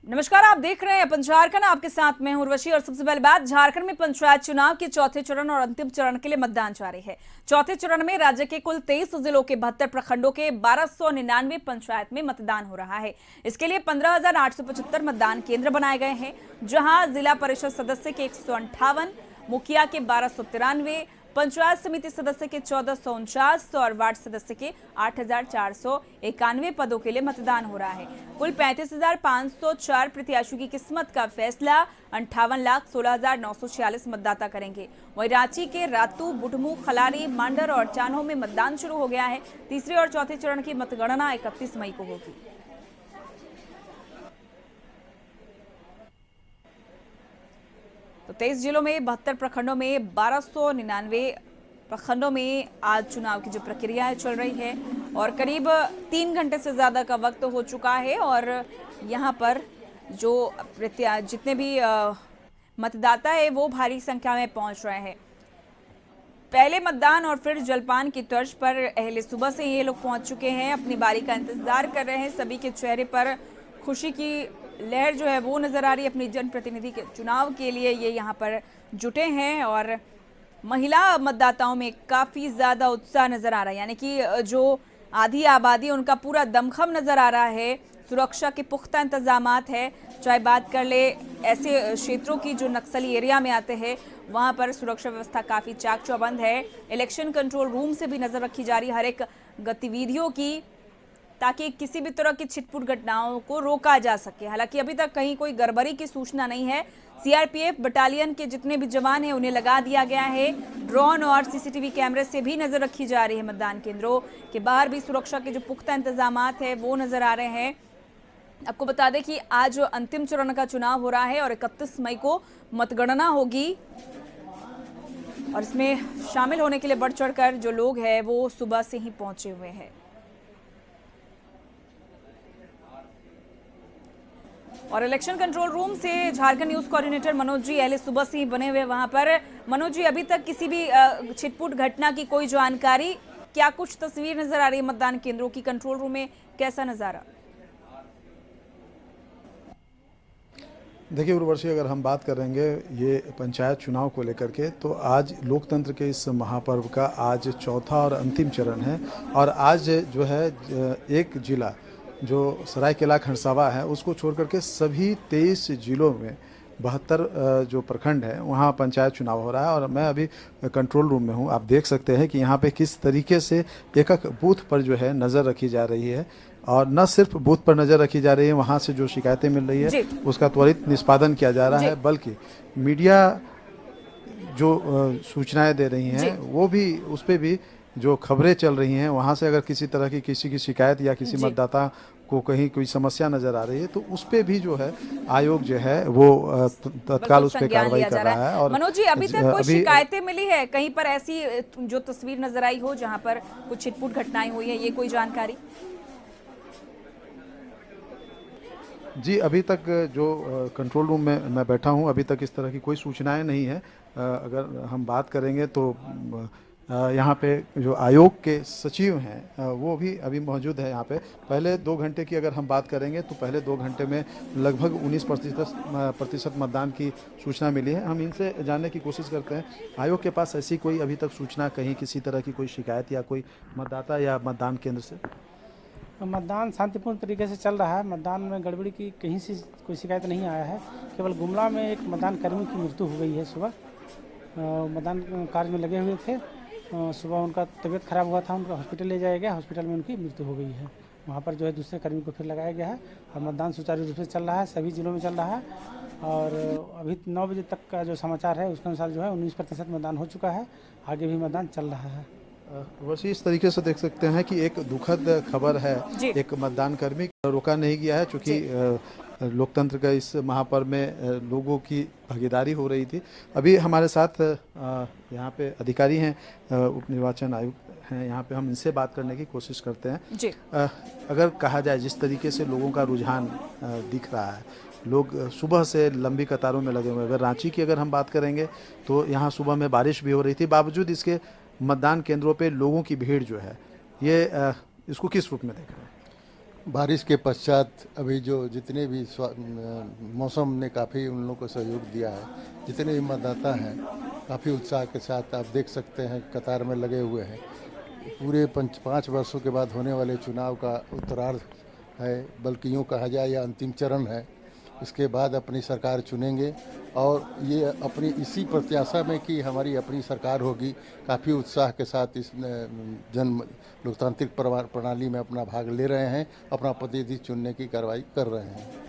नमस्कार, आप देख रहे हैं अपन झारखंड। आपके साथ में हूं उर्वशी। और सबसे पहले बात, झारखंड में पंचायत चुनाव के चौथे चरण और अंतिम चरण के लिए मतदान जारी है। चौथे चरण में राज्य के कुल 23 जिलों के 72 प्रखंडों के 1299 पंचायत में मतदान हो रहा है। इसके लिए 15,875 मतदान केंद्र बनाए गए हैं, जहां जिला परिषद सदस्य के 158, मुखिया के 1293, पंचायत समिति सदस्य के 1449 और वार्ड सदस्य के 8,491 पदों के लिए मतदान हो रहा है। कुल 35,504 प्रत्याशियों की किस्मत का फैसला 58,16,946 मतदाता करेंगे। वहीं रांची के रातू, बुढ़मू, खलारी, मांडर और चान्हो में मतदान शुरू हो गया है। तीसरे और चौथे चरण की मतगणना 31 मई को होगी। तो 23 जिलों में 72 प्रखंडों में 1299 प्रखंडों में आज चुनाव की जो प्रक्रिया है चल रही है और करीब 3 घंटे से ज्यादा का वक्त हो चुका है। और यहाँ पर जो जितने भी मतदाता है वो भारी संख्या में पहुंच रहे हैं। पहले मतदान और फिर जलपान की तर्ज पर अहले सुबह से ये लोग पहुंच चुके हैं, अपनी बारी का इंतजार कर रहे हैं। सभी के चेहरे पर खुशी की लहर जो है वो नजर आ रही है। अपनी जनप्रतिनिधि के चुनाव के लिए ये यहाँ पर जुटे हैं और महिला मतदाताओं में काफी ज्यादा उत्साह नजर आ रहा है। यानी कि जो आधी आबादी उनका पूरा दमखम नजर आ रहा है। सुरक्षा के पुख्ता इंतजामात है। चाहे बात कर ले ऐसे क्षेत्रों की जो नक्सली एरिया में आते हैं, वहां पर सुरक्षा व्यवस्था काफी चाक चौबंद है। इलेक्शन कंट्रोल रूम से भी नजर रखी जा रही है हर एक गतिविधियों की, ताकि किसी भी तरह की छिटपुट घटनाओं को रोका जा सके। हालांकि अभी तक कहीं कोई गड़बड़ी की सूचना नहीं है। सीआरपीएफ बटालियन के जितने भी जवान हैं उन्हें लगा दिया गया है। ड्रोन और सीसीटीवी कैमरे से भी नजर रखी जा रही है। मतदान केंद्रों के बाहर भी सुरक्षा के जो पुख्ता इंतजामात है वो नजर आ रहे हैं। आपको बता दें कि आज अंतिम चरण का चुनाव हो रहा है और 31 मई को मतगणना होगी। और इसमें शामिल होने के लिए बढ़ चढ़कर जो लोग हैं वो सुबह से ही पहुंचे हुए हैं। और इलेक्शन कंट्रोल रूम से झारखंड न्यूज कोऑर्डिनेटर मनोज जी अहले सुबह से ही बने हुए वहां पर। मनोज जी, अभी तक किसी भी छिटपुट घटना की कोई जानकारी, क्या कुछ तस्वीर नजर आ रही है मतदान केंद्रों की? कंट्रोल रूम में कैसा नजारा? देखिए उर्वशी, अगर हम बात करेंगे ये पंचायत चुनाव को लेकर के, तो आज लोकतंत्र के इस महापर्व का आज चौथा और अंतिम चरण है। और आज जो है एक जिला जो सरायकेला खरसावां है उसको छोड़ करके सभी 23 जिलों में 72 जो प्रखंड है वहाँ पंचायत चुनाव हो रहा है। और मैं अभी कंट्रोल रूम में हूँ। आप देख सकते हैं कि यहाँ पे किस तरीके से एक एक बूथ पर जो है नज़र रखी जा रही है। और न सिर्फ बूथ पर नज़र रखी जा रही है, वहाँ से जो शिकायतें मिल रही है उसका त्वरित निष्पादन किया जा रहा है, बल्कि मीडिया जो सूचनाएं दे रही हैं वो भी, उस पर भी जो खबरें चल रही हैं, वहाँ से अगर किसी तरह की किसी की शिकायत या किसी मतदाता को कहीं कोई समस्या नजर आ रही है तो उस पे भी जो है आयोग जो है वो तत्काल उस पे कार्रवाई कर रहा है। और मनोज जी, अभी तक कोई शिकायतें मिली है कहीं पर ऐसी जो तस्वीर नजर आई हो जहां पर कुछ छिटपुट घटनाएं हुई है, ये कोई जानकारी? जी, अभी तक जो कंट्रोल रूम में मैं बैठा हूँ, अभी तक इस तरह की कोई सूचनाएं नहीं है। अगर हम बात करेंगे तो यहाँ पे जो आयोग के सचिव हैं वो भी अभी मौजूद है यहाँ पे। पहले 2 घंटे की अगर हम बात करेंगे तो पहले 2 घंटे में लगभग 19% मतदान की सूचना मिली है। हम इनसे जानने की कोशिश करते हैं, आयोग के पास ऐसी कोई अभी तक सूचना, कहीं किसी तरह की कोई शिकायत या कोई मतदाता या मतदान केंद्र से? मतदान शांतिपूर्ण तरीके से चल रहा है। मतदान में गड़बड़ी की कहीं से कोई शिकायत नहीं आया है। केवल गुमला में एक मतदान कर्मी की मृत्यु हो गई है। सुबह मतदान कार्य में लगे हुए थे, सुबह उनका तबीयत खराब हुआ था, उनका हॉस्पिटल ले जाया गया, हॉस्पिटल में उनकी मृत्यु हो गई है। वहाँ पर जो है दूसरे कर्मी को फिर लगाया गया है और मतदान सुचारू रूप से चल रहा है, सभी जिलों में चल रहा है। और अभी 9 बजे तक का जो समाचार है उसके अनुसार जो है 19% मतदान हो चुका है। आगे भी मतदान चल रहा है। वैसे इस तरीके से देख सकते हैं कि एक दुखद खबर है, एक मतदान कर्मी रोका नहीं गया है, चूँकि लोकतंत्र का इस महापर्व में लोगों की भागीदारी हो रही थी। अभी हमारे साथ यहाँ पे अधिकारी हैं, उप निर्वाचन आयुक्त हैं, यहाँ पे हम इनसे बात करने की कोशिश करते हैं जी। अगर कहा जाए जिस तरीके से लोगों का रुझान दिख रहा है, लोग सुबह से लंबी कतारों में लगे हुए हैं। अगर रांची की अगर हम बात करेंगे तो यहाँ सुबह में बारिश भी हो रही थी, बावजूद इसके मतदान केंद्रों पे लोगों की भीड़ जो है ये इसको किस रूप में देख रहे हैं? बारिश के पश्चात अभी जो जितने भी मौसम ने काफ़ी उन लोगों को सहयोग दिया है, जितने भी मतदाता हैं काफ़ी उत्साह के साथ आप देख सकते हैं कतार में लगे हुए हैं। पूरे 5 वर्षों के बाद होने वाले चुनाव का उत्तरार्ध है, बल्कि यूँ कहा जाए यह अंतिम चरण है। इसके बाद अपनी सरकार चुनेंगे और ये अपनी इसी प्रत्याशा में कि हमारी अपनी सरकार होगी, काफ़ी उत्साह के साथ इस जन लोकतांत्रिक प्रणाली में अपना भाग ले रहे हैं, अपना प्रतिनिधि चुनने की कार्रवाई कर रहे हैं।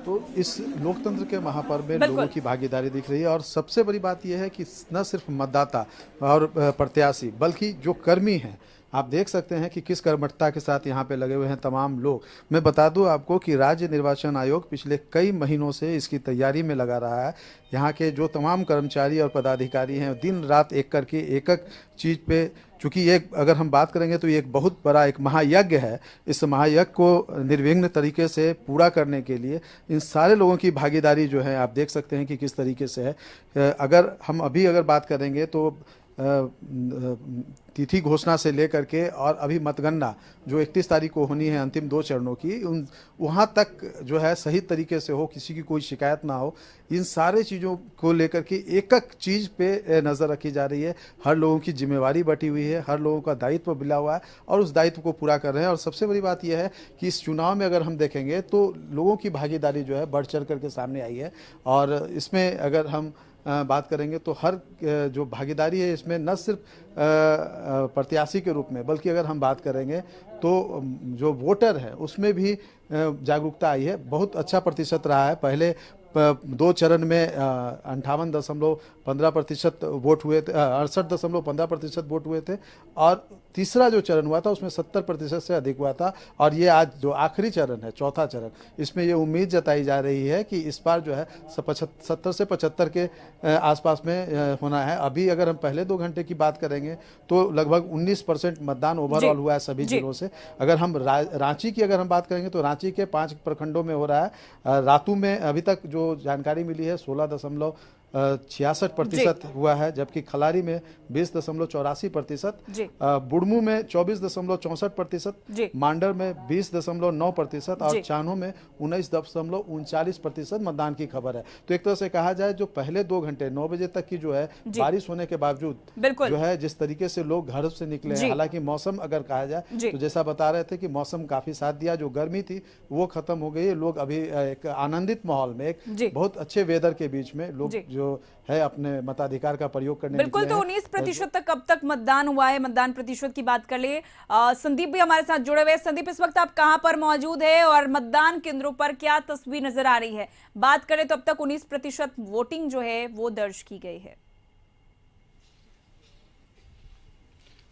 तो इस लोकतंत्र के महापर्व में लोगों की भागीदारी दिख रही है और सबसे बड़ी बात यह है कि न सिर्फ मतदाता और प्रत्याशी बल्कि जो कर्मी हैं, आप देख सकते हैं कि किस कर्मठता के साथ यहाँ पे लगे हुए हैं तमाम लोग। मैं बता दूं आपको कि राज्य निर्वाचन आयोग पिछले कई महीनों से इसकी तैयारी में लगा रहा है। यहाँ के जो तमाम कर्मचारी और पदाधिकारी हैं दिन रात एक करके एक चीज़ पे, चूँकि ये अगर हम बात करेंगे तो ये एक बहुत बड़ा एक महायज्ञ है। इस महायज्ञ को निर्विघ्न तरीके से पूरा करने के लिए इन सारे लोगों की भागीदारी जो है आप देख सकते हैं कि किस तरीके से है। अगर हम अगर बात करेंगे तो तिथि घोषणा से लेकर के और अभी मतगणना जो 31 तारीख को होनी है अंतिम 2 चरणों की, उन वहाँ तक जो है सही तरीके से हो, किसी की कोई शिकायत ना हो, इन सारे चीज़ों को लेकर के एक चीज़ पे नज़र रखी जा रही है। हर लोगों की जिम्मेवारी बटी हुई है, हर लोगों का दायित्व मिला हुआ है और उस दायित्व को पूरा कर रहे हैं। और सबसे बड़ी बात यह है कि इस चुनाव में अगर हम देखेंगे तो लोगों की भागीदारी जो है बढ़ चढ़ करके सामने आई है। और इसमें अगर हम बात करेंगे तो हर जो भागीदारी है इसमें न सिर्फ प्रत्याशी के रूप में बल्कि अगर हम बात करेंगे तो जो वोटर है उसमें भी जागरूकता आई है। बहुत अच्छा प्रतिशत रहा है। पहले 2 चरण में 58.15% वोट हुए थे, 68.15% वोट हुए थे और तीसरा जो चरण हुआ था उसमें 70% से अधिक हुआ था। और ये आज जो आखिरी चरण है, चौथा चरण, इसमें ये उम्मीद जताई जा रही है कि इस बार जो है 70 से 75 के आसपास में होना है। अभी अगर हम पहले 2 घंटे की बात करेंगे तो लगभग 19% मतदान ओवरऑल हुआ है सभी जिलों से। अगर हम रांची की अगर हम बात करेंगे तो रांची के 5 प्रखंडों में हो रहा है। रातू में अभी तक जो जानकारी मिली है 16.66% हुआ है, जबकि खलारी में 20.84%, बुड़मू में 24.64%, मांडर में 20.9% और चानो में 19.39% मतदान की खबर है। तो एक तरह से कहा जाए जो पहले 2 घंटे 9 बजे तक की जो है बारिश होने के बावजूद जो है जिस तरीके से लोग घर से निकले हैं, हालांकि मौसम अगर कहा जाए तो जैसा बता रहे थे कि मौसम काफी साथ दिया, जो गर्मी थी वो खत्म हो गई है। लोग अभी एक आनंदित माहौल में, एक बहुत अच्छे वेदर के बीच में लोग जो है अपने मताधिकार का प्रयोग करने बिल्कुल। तो 19% तक अब तक मतदान हुआ है। मतदान प्रतिशत की बात कर ले, संदीप भी हमारे साथ जुड़े हुए हैं। संदीप, इस वक्त आप कहां पर मौजूद है और मतदान केंद्रों पर क्या तस्वीर नजर आ रही है? बात करें तो अब तक 19% वोटिंग जो है वो दर्ज की गई है।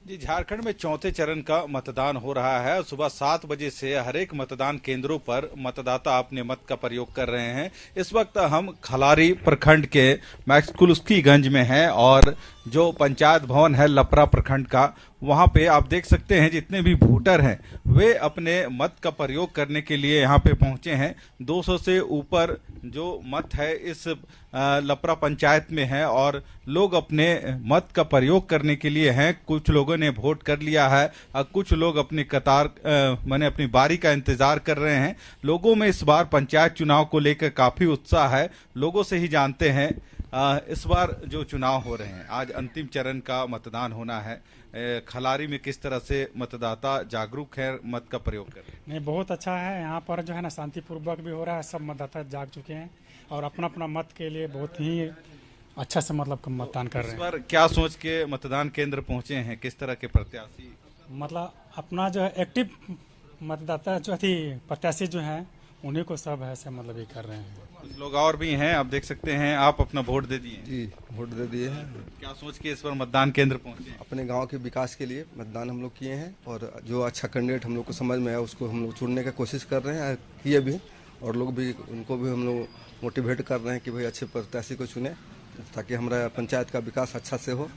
जी, झारखंड में चौथे चरण का मतदान हो रहा है। सुबह 7 बजे से हर एक मतदान केंद्रों पर मतदाता अपने मत का प्रयोग कर रहे हैं। इस वक्त हम खलारी प्रखंड के मैक्सकुलस्कीगंज में हैं और जो पंचायत भवन है लपरा प्रखंड का, वहां पे आप देख सकते हैं जितने भी वोटर हैं वे अपने मत का प्रयोग करने के लिए यहाँ पे पहुंचे हैं। 200 से ऊपर जो मत है इस लपरा पंचायत में है और लोग अपने मत का प्रयोग करने के लिए हैं। कुछ लोगों ने वोट कर लिया है और कुछ लोग अपनी अपनी बारी का इंतजार कर रहे हैं। लोगों में इस बार पंचायत चुनाव को लेकर काफी उत्साह है। लोगों से ही जानते हैं इस बार जो चुनाव हो रहे हैं, आज अंतिम चरण का मतदान होना है। खलारी में किस तरह से मतदाता जागरूक है, मत का प्रयोग कर रहे हैं? नहीं, बहुत अच्छा है। यहाँ पर जो है ना शांतिपूर्वक भी हो रहा है, सब मतदाता जाग चुके हैं और अपना अपना मत के लिए बहुत ही अच्छा से मतलब मतदान कर रहे हैं। इस बार क्या सोच के मतदान केंद्र पहुंचे हैं? किस तरह के प्रत्याशी मतलब अपना जो है एक्टिव मतदाता जो थी प्रत्याशी जो है उन्हीं को सब ऐसे मतलब ये कर रहे हैं। कुछ लोग और भी हैं, आप देख सकते हैं। आप अपना वोट दे दिए? जी, वोट दे दिए हैं। क्या सोच के इस बार मतदान केंद्र पहुंचे? अपने गांव के विकास के लिए मतदान हम लोग किए हैं और जो अच्छा कैंडिडेट हम लोग को समझ में आया उसको हम लोग चुनने का कोशिश कर रहे हैं, किए भी, और लोग भी उनको भी हम लोग मोटिवेट कर रहे हैं कि भाई अच्छे प्रत्याशी को चुने ताकि हमारा पंचायत का विकास अच्छा से हो।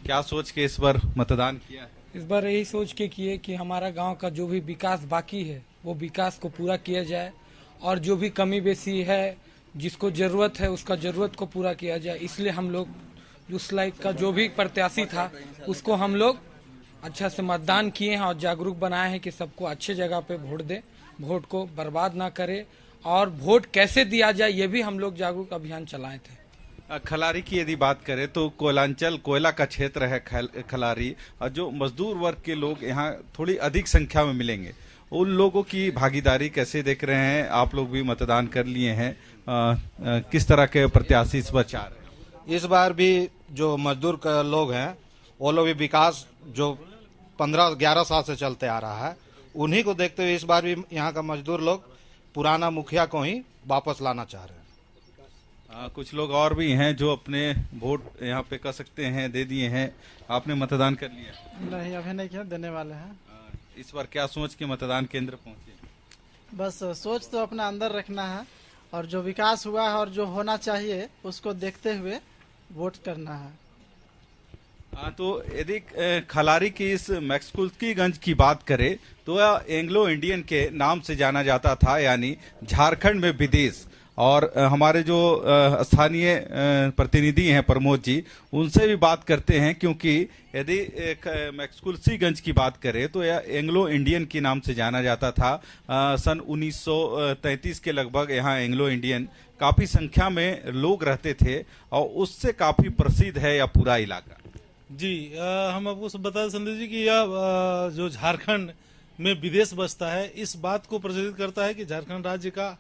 क्या सोच के इस बार मतदान किया है? इस बार यही सोच के किए कि हमारा गांव का जो भी विकास बाकी है वो विकास को पूरा किया जाए और जो भी कमी बेसी है जिसको जरूरत है उसका जरूरत को पूरा किया जाए। इसलिए हम लोग उस लाइक का जो भी प्रत्याशी था उसको हम लोग अच्छा से मतदान किए हैं और जागरूक बनाए हैं कि सबको अच्छे जगह पे वोट दे, वोट को बर्बाद ना करे और वोट कैसे दिया जाए ये भी हम लोग जागरूक अभियान चलाए थे। खलारी की यदि बात करें तो कोयलांचल कोयला का क्षेत्र है खलारी, और जो मजदूर वर्ग के लोग यहाँ थोड़ी अधिक संख्या में मिलेंगे, उन लोगों की भागीदारी कैसे देख रहे हैं? आप लोग भी मतदान कर लिए हैं, किस तरह के प्रत्याशी इस बार चाह रहे हैं? इस बार भी जो मजदूर लोग हैं वो लोग भी विकास जो 15-11 साल से चलते आ रहा है उन्हीं को देखते हुए इस बार भी यहाँ का मजदूर लोग पुराना मुखिया को ही वापस लाना चाह रहे हैं। कुछ लोग और भी हैं जो अपने वोट यहाँ पे कर सकते हैं, दे दिए हैं। आपने मतदान कर लिया? नहीं, अभी नहीं किया, देने वाले हैं। इस बार क्या सोच के मतदान केंद्र पहुंचे? बस सोच तो अपना अंदर रखना है और जो विकास हुआ है और जो होना चाहिए उसको देखते हुए वोट करना है। तो यदि खलारी की इस मैक्सकुल्स्कीगंज की बात करें तो यह एंग्लो इंडियन के नाम से जाना जाता था, यानी झारखंड में विदेश। और हमारे जो स्थानीय प्रतिनिधि हैं प्रमोद जी, उनसे भी बात करते हैं, क्योंकि यदि मैक्सकुल्स्कीगंज की बात करें तो यह एंग्लो इंडियन के नाम से जाना जाता था। सन 1933 के लगभग यहाँ एंग्लो इंडियन काफी संख्या में लोग रहते थे और उससे काफी प्रसिद्ध है यह पूरा इलाका। जी, हम आपको बता संदीप जी कि यह जो झारखंड में विदेश बसता है, इस बात को प्रचलित करता है कि झारखंड राज्य का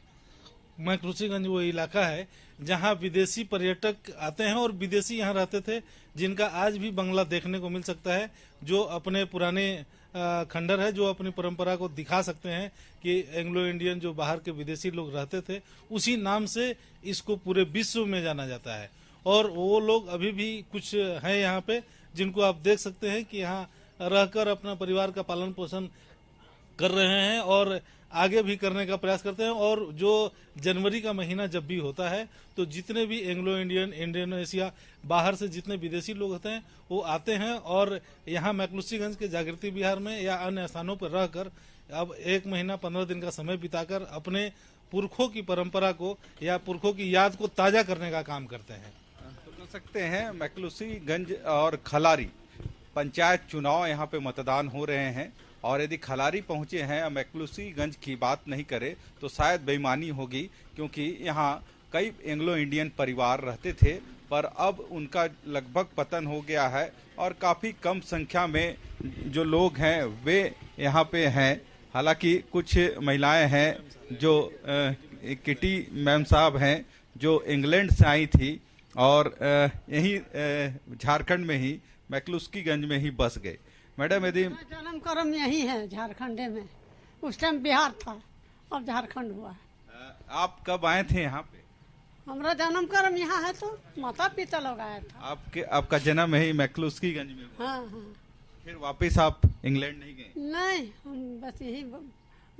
मैक्सकुल्स्कीगंज वो इलाका है जहां विदेशी पर्यटक आते हैं और विदेशी यहां रहते थे, जिनका आज भी बंगला देखने को मिल सकता है, जो अपने पुराने खंडर है, जो अपनी परंपरा को दिखा सकते हैं कि एंग्लो इंडियन जो बाहर के विदेशी लोग रहते थे, उसी नाम से इसको पूरे विश्व में जाना जाता है। और वो लोग अभी भी कुछ हैं यहाँ पे जिनको आप देख सकते हैं कि यहाँ रहकर अपना परिवार का पालन पोषण कर रहे हैं और आगे भी करने का प्रयास करते हैं। और जो जनवरी का महीना जब भी होता है तो जितने भी एंग्लो इंडियन, इंडोनेशिया, बाहर से जितने विदेशी लोग होते हैं वो आते हैं और यहाँ मैक्सकुल्स्कीगंज के जागृति विहार में या अन्य स्थानों पर रहकर अब 1 महीना 15 दिन का समय बिताकर अपने पुरखों की परंपरा को या पुरखों की याद को ताजा करने का काम करते हैं। तो कह सकते हैं मैक्सकुल्स्कीगंज और खलारी पंचायत चुनाव यहाँ पे मतदान हो रहे हैं, और यदि खलारी पहुंचे हैं और मैक्सकुल्स्कीगंज की बात नहीं करे तो शायद बेईमानी होगी, क्योंकि यहाँ कई एंग्लो इंडियन परिवार रहते थे, पर अब उनका लगभग पतन हो गया है और काफ़ी कम संख्या में जो लोग हैं वे यहाँ पे हैं। हालांकि कुछ महिलाएं हैं जो किटी मैम साहब हैं जो इंग्लैंड से आई थी और यही झारखंड में ही मैक्सकुल्स्कीगंज में ही बस गए। मैडम, यदि जन्म कर्म यही है झारखंड में, उस टाइम बिहार था, अब झारखंड हुआ है। आप कब आए थे यहाँ पे? हमारा जन्म कर्म यहाँ है तो माता पिता लोग आया था। आपका जन्म यही मैक्सकुल्स्कीगंज में हुआ? हाँ हाँ। फिर वापस आप इंग्लैंड नहीं गए? नहीं, हम बस यही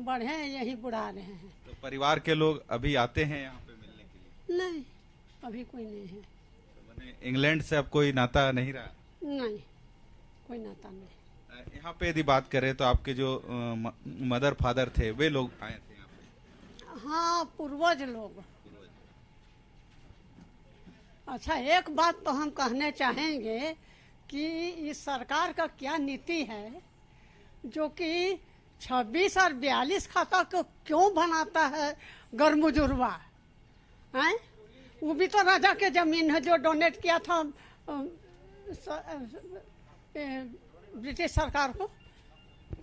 बढ़े हैं, यही बुढ़ा रहे हैं। तो परिवार के लोग अभी आते हैं यहाँ पे मिलने के लिए? नहीं, अभी कोई नहीं है। तो इंग्लैंड से अब कोई नाता नहीं रहा? नहीं, कोई नाता नहीं। यहाँ पे यदि बात करें तो आपके जो मदर फादर थे वे लोग आए थे यहाँ पे? हाँ, पूर्वज लोग। अच्छा, एक बात तो हम कहने चाहेंगे कि इस सरकार का क्या नीति है जो कि 26 और 42 खाता को क्यों बनाता है गरमुजुर्वा हैं? वो भी तो राजा के जमीन है जो डोनेट किया था ब्रिटिश सरकार को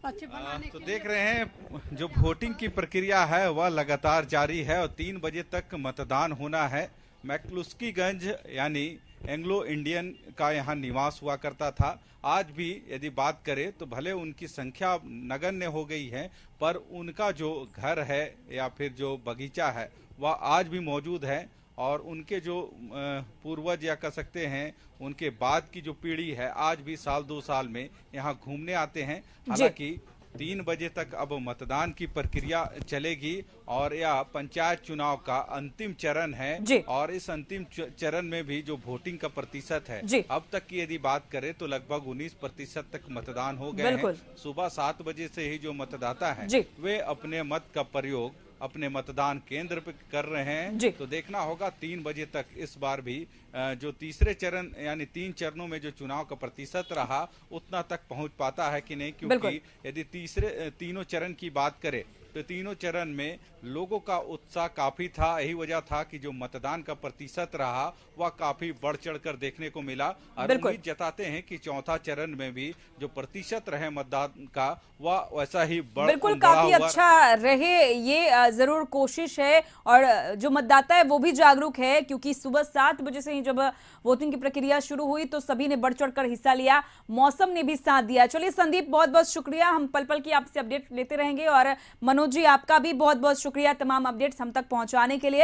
अच्छी बनाने तो के देख लिए। रहे हैं जो वोटिंग की प्रक्रिया है वह लगातार जारी है और 3 बजे तक मतदान होना है। मैक्सकुल्स्कीगंज यानी एंग्लो इंडियन का यहाँ निवास हुआ करता था। आज भी यदि बात करें तो भले उनकी संख्या नगण्य हो गई है, पर उनका जो घर है या फिर जो बगीचा है वह आज भी मौजूद है और उनके जो पूर्वज या कह सकते हैं उनके बाद की जो पीढ़ी है आज भी साल 2 साल में यहाँ घूमने आते हैं। हालांकि 3 बजे तक अब मतदान की प्रक्रिया चलेगी और यह पंचायत चुनाव का अंतिम चरण है और इस अंतिम चरण में भी जो वोटिंग का प्रतिशत है अब तक की यदि बात करें तो लगभग 19% तक मतदान हो गए हैं। सुबह 7 बजे से ही जो मतदाता हैं वे अपने मत का प्रयोग अपने मतदान केंद्र पे कर रहे हैं। तो देखना होगा 3 बजे तक इस बार भी जो तीसरे चरण यानी 3 चरणों में जो चुनाव का प्रतिशत रहा उतना तक पहुंच पाता है कि नहीं, क्योंकि यदि तीनों चरण की बात करें तो तीनों चरण में लोगों का उत्साह काफी था। यही वजह था कि जो मतदान का प्रतिशत रहा वह काफी बढ़ चढ़कर देखने को मिला और उम्मीद जताते हैं कि चौथा चरण में भी जो प्रतिशत रहे मतदान का वह वैसा ही बिल्कुल काफी अच्छा रहे, ये जरूर कोशिश है। और जो मतदाता है वो भी जागरूक है, क्योंकि सुबह 7 बजे से ही जब वोटिंग की प्रक्रिया शुरू हुई तो सभी ने बढ़ चढ़कर हिस्सा लिया, मौसम ने भी साथ दिया। चलिए संदीप, बहुत बहुत शुक्रिया, हम पल पल की आपसे अपडेट लेते रहेंगे। और मनोज जी, आपका भी बहुत बहुत शुक्रिया तमाम अपडेट्स हम तक पहुंचाने के लिए।